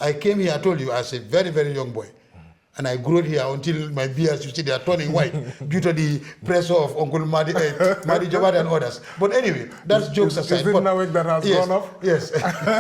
I came here, I told you, as a very, very young boy. And I grew here until my beards, you see, they are turning white due to the pressure of Uncle Madi Jabad and others. But anyway, that's jokes aside. Is it NAWEC that has gone off? Yes.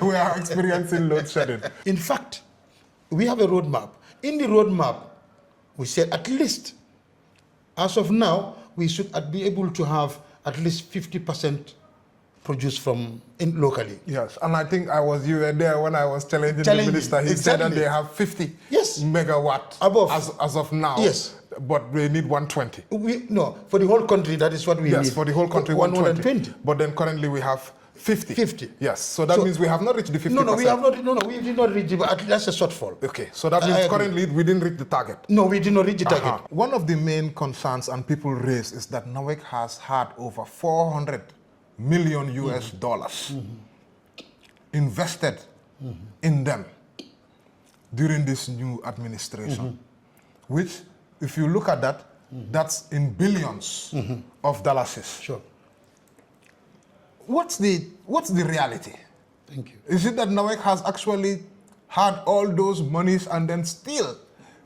We are experiencing load shedding. In fact, we have a roadmap. In the roadmap, we said at least, as of now, we should be able to have at least 50% produced from locally. Yes, and I think you were there when I was challenging the minister. He said that they have 50 megawatt above as of now. Yes. But they need 120. No, for the whole country, that is what we need. Yes, for the whole country, 120. But then currently we have 50. 50. Yes, so that means we have not reached the 50%. No, we have not. No, we did not reach it, but that's a shortfall. Okay, so that means currently we didn't reach the target. No, we did not reach the target. One of the main concerns and people raise is that NAWEC has had over 400 million US dollars invested in them during this new administration, which, if you look at that, that's in billions of dollars. Sure. What's the reality? Thank you. Is it that NAWEC has actually had all those monies and then still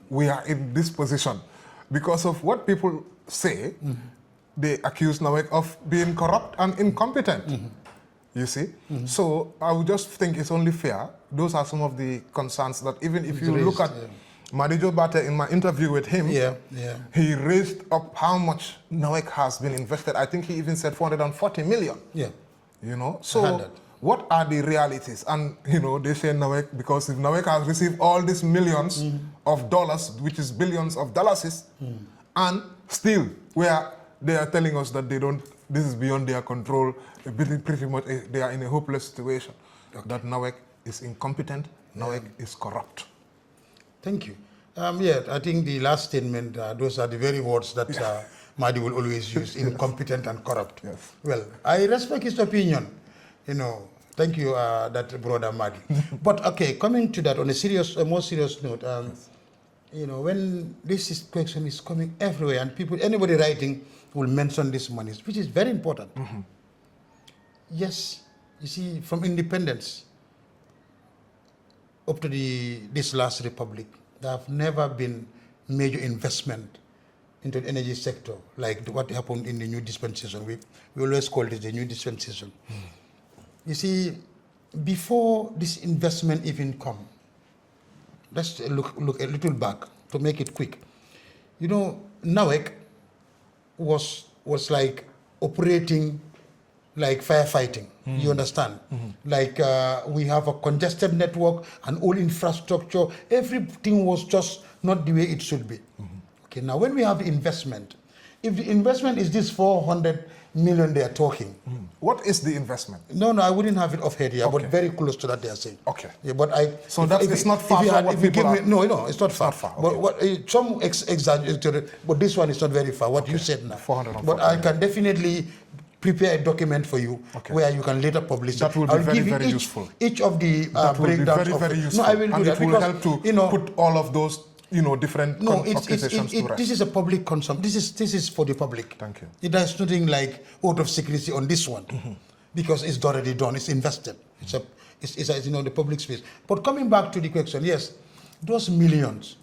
we are in this position? Because of what people say, they accuse NAWEC of being corrupt and incompetent. You see? So I would just think it's only fair. Those are some of the concerns that even if you look at Madijo Bate, in my interview with him, he raised up how much NAWEC has been invested. I think he even said 440 million. Yeah. You know? So what are the realities? And, you know, they say NAWEC, because if NAWEC has received all these millions of dollars, which is billions of dollars, and still they are telling us that this is beyond their control, pretty much they are in a hopeless situation, that NAWEC is incompetent, NAWEC is corrupt. Thank you. I think the last statement, those are the very words that Madi will always use, incompetent and corrupt. Yes. Well, I respect his opinion, you know. Thank you, that brother Madi. But okay, coming to that on a more serious note, you know, when this question is coming everywhere and anybody writing will mention this money, which is very important. Yes, you see, from independence up to this last republic, there have never been major investment into the energy sector like what happened in the new dispensation. We always call it the new dispensation. You see, before this investment even come, let's look a little back to make it quick. You know, NAWEC was like operating like firefighting. You understand? Like we have a congested network and all infrastructure. Everything was just not the way it should be. Okay, now when we have the investment, if the investment is this 400 million they are talking. What is the investment? No, I wouldn't have it off head here, but very close to that they are saying. Okay. Yeah, but so it's not far from what people are... No, it's not far. Okay. But some exaggerated, but this one is not very far, what you said now. 440 but I can definitely prepare a document for you where you can later publish that. That will be very useful. Each of the breakdowns. That will be very useful. No, I will do that. It will help to put all of those different accusations to rest. This is a public consumption. This is for the public. Thank you. There's nothing like out of secrecy on this one because it's already done. It's invested. It's the public space. But coming back to the question, yes, those millions.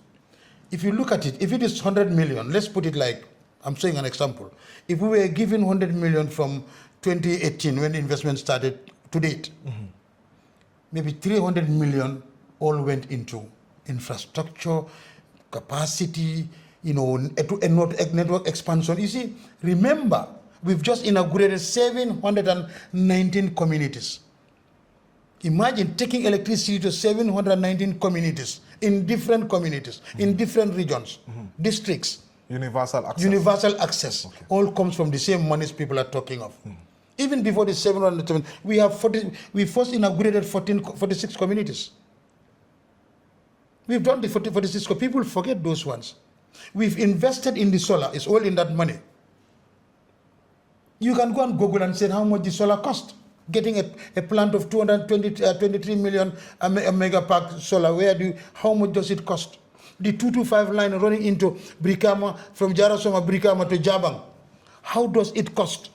If you look at it, if it is 100 million, let's put it like, I'm saying an example. If we were given 100 million from 2018 when the investment started to date, maybe 300 million all went into infrastructure, capacity, network expansion. You see, remember, we've just inaugurated 719 communities. Imagine taking electricity to 719 communities, in different communities, in different regions, districts. Universal access. Universal access. Okay. All comes from the same monies people are talking of. Even before the 707, we first inaugurated 46 communities. We've done the 46, people forget those ones. We've invested in the solar, it's all in that money. You can go and Google and say how much the solar cost. Getting a plant of 23 million mega pack solar, how much does it cost? The 225 line running into Brikama, from Jarasoma, Brikama to Jabang, how does it cost?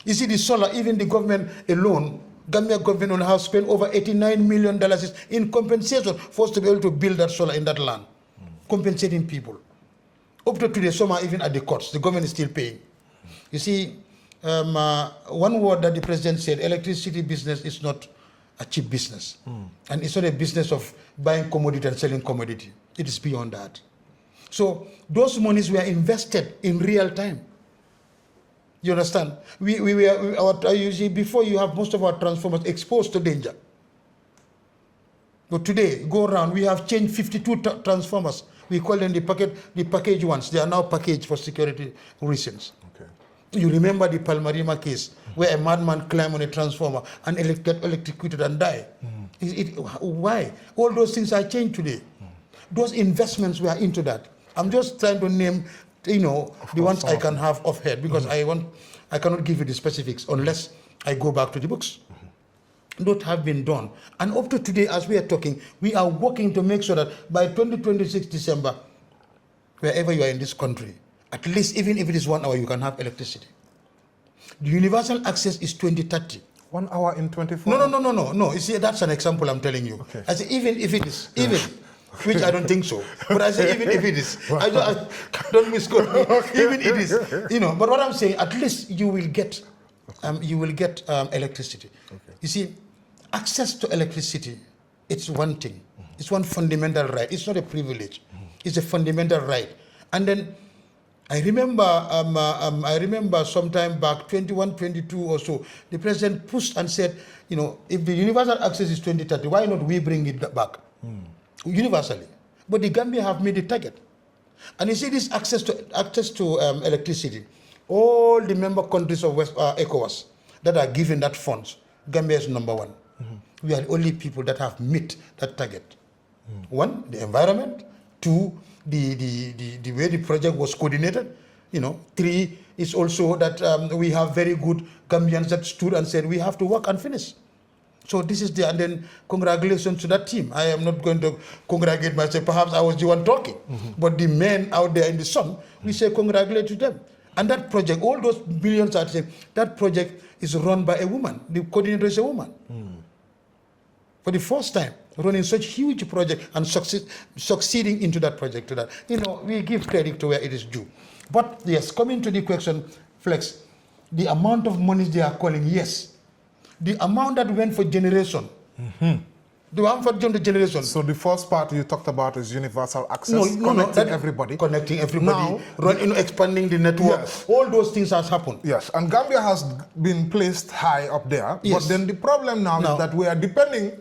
You see, the solar, even the government alone, Gambia government will have spent over $89 million in compensation for us to be able to build that solar in that land. Compensating people. Up to today, some are even at the courts. The government is still paying. You see, one word that the president said, electricity business is not a cheap business. And it's not a business of buying commodity and selling commodity. It is beyond that. So those monies were invested in real time. You understand? You see, before you have most of our transformers exposed to danger. But today, go around, we have changed 52 transformers. We call them the package ones. They are now packaged for security reasons. Okay. You remember the Palmarima case, where a madman climbed on a transformer and get electrocuted and died. Why? All those things are changed today. Those investments were into that. I'm just trying to name, the ones I can have off head, because I cannot give you the specifics unless I go back to the books. Not have been done. And up to today, as we are talking, we are working to make sure that by 2026 December, wherever you are in this country, at least even if it is 1 hour, you can have electricity. The universal access is 2030. 1 hour in 24? No. You see, that's an example I'm telling you. Okay. I say, even if it is, which I don't think so. But I say, even if it is, I don't misquote me. Even it is, But what I'm saying, at least you will get electricity. Okay. You see, access to electricity, it's one thing. It's one fundamental right. It's not a privilege. It's a fundamental right. And then I remember sometime back, 21, 22 or so, the president pushed and said, if the universal access is 2030, why not we bring it back? Universally. But the Gambia have made a target. And you see this access to electricity, all the member countries of ECOWAS that are given that funds, Gambia is number 1. We are the only people that have met that target. 1, the environment. 2, the way the project was coordinated. 3 is also that we have very good Gambians that stood and said we have to work and finish. So this is and then congratulations to that team. I am not going to congratulate myself. Perhaps I was the one talking. But the men out there in the sun, we say congratulate to them. And that project, all those billions are saying, that project is run by a woman. The coordinator is a woman. For the first time, running such huge project and succeeding into that project. We give credit to where it is due. But yes, coming to the question, Flex, the amount of money they are calling, yes. The amount that went for generation. The one for generation. So the first part you talked about is universal access, connecting everybody. Connecting everybody, expanding the network. Yes. All those things has happened. Yes, and Gambia has been placed high up there. Yes. But then the problem now is that we are depending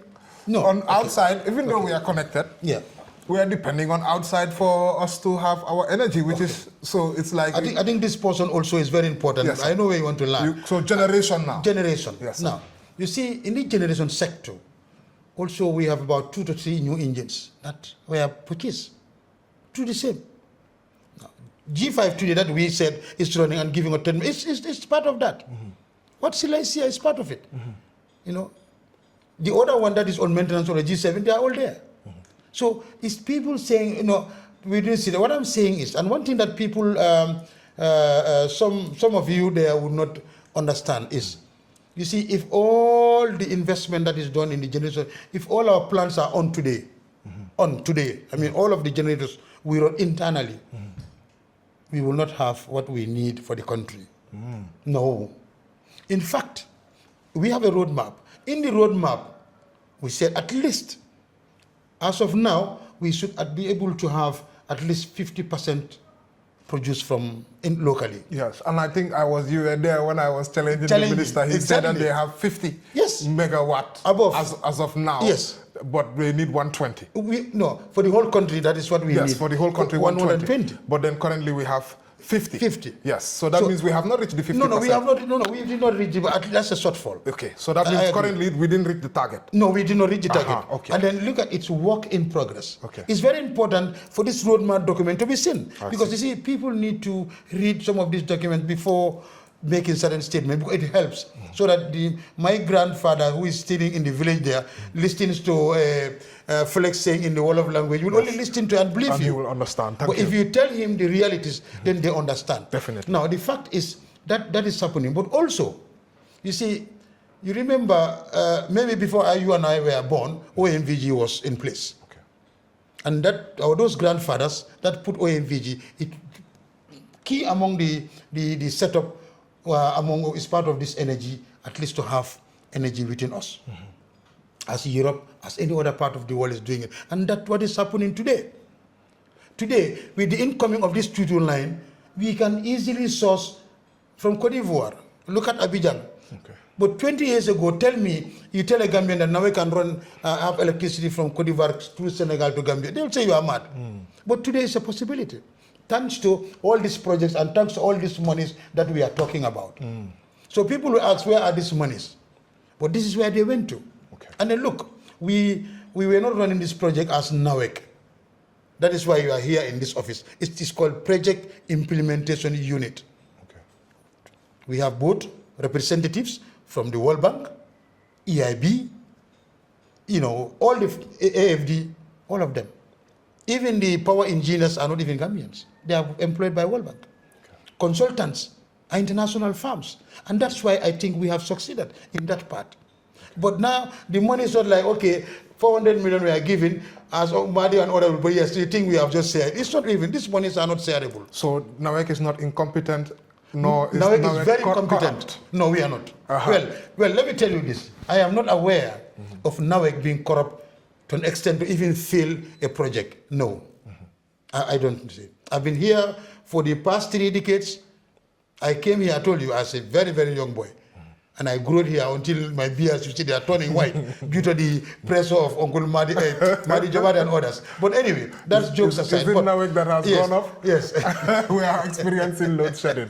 on outside, even though we are connected. Yeah. We are depending on outside for us to have our energy, which is, so it's like... I think this portion also is very important. Yes, I know where you want to learn. So generation now. Generation. Yes. Now, you see, in the generation sector, also we have about 2 to 3 new engines that were purchased. 2 the same. Now, G5 today that we said is running and giving a 10, it's part of that. What Silesia is part of it. The other one that is on maintenance or the G7, they are all there. So it's people saying, we didn't see that. What I'm saying is, and one thing that people, some of you there would not understand is, you see, if all the investment that is done in the generation, if all our plants are on today, I mean, all of the generators we run internally, we will not have what we need for the country. No. In fact, we have a roadmap. In the roadmap, we said at least, as of now, we should be able to have at least 50% produced from locally. Yes, and I think you were there when I was telling the minister. He said that they have 50 megawatt above as of now. Yes, but they need 120. For the whole country, that is what we need. Yes, for the whole country, 120. But then currently we have 50. Yes, so that means we have not reached the 50%. No, we have not. We did not reach it, but that's a shortfall. Okay, so that means currently we didn't reach the target. No, we did not reach the target. Okay. And then look at its work in progress. Okay. It's very important for this roadmap document to be seen. Because you see, people need to read some of these documents before making certain statements, because it helps. So that my grandfather, who is sitting in the village there, listens to Flex saying in the wall of language, will only listen to and believe you. And he will understand. But if you tell him the realities, then they understand. Definitely. Now, the fact is that is happening. But also, you see, You remember, maybe before you and I were born, OMVG was in place. Okay. And that those grandfathers that put OMVG, it key among the setup is part of this energy, at least to have energy within us. As Europe, as any other part of the world is doing it. And that's what is happening today. Today, with the incoming of this 2-2 line, we can easily source from Cote d'Ivoire. Look at Abidjan. Okay. But 20 years ago, you tell a Gambian that now we can run, have electricity from Cote d'Ivoire through Senegal to Gambia. They'll say you are mad. But today it's a possibility. Thanks to all these projects and thanks to all these monies that we are talking about. So people will ask, where are these monies? But this is where they went to. Okay. And then look, we were not running this project as NAWEC. That is why you are here in this office. It is called Project Implementation Unit. Okay. We have both representatives from the World Bank, EIB, all the AFD, all of them. Even the power engineers are not even Gambians. They are employed by World Bank. Okay. Consultants are international firms. And that's why I think we have succeeded in that part. But now the money is not like, okay, 400 million we are giving as Madi and other, but yes, you think we have just said. It's not even, these monies are not shareable. So NAWEC is not incompetent, nor is NAWEC is very corrupt. competent. No, we are not. Well, let me tell you this. I am not aware of NAWEC being corrupt to an extent to even fail a project. No, I don't see it. I've been here for the past 3 decades. I came here, I told you, as a very, very young boy. And I grew here until my beards, you see, they are turning white due to the pressure of Uncle Madi Jawad and others. But anyway, that's jokes aside. Is it NAWEC that has gone off? Yes. We are experiencing load shedding.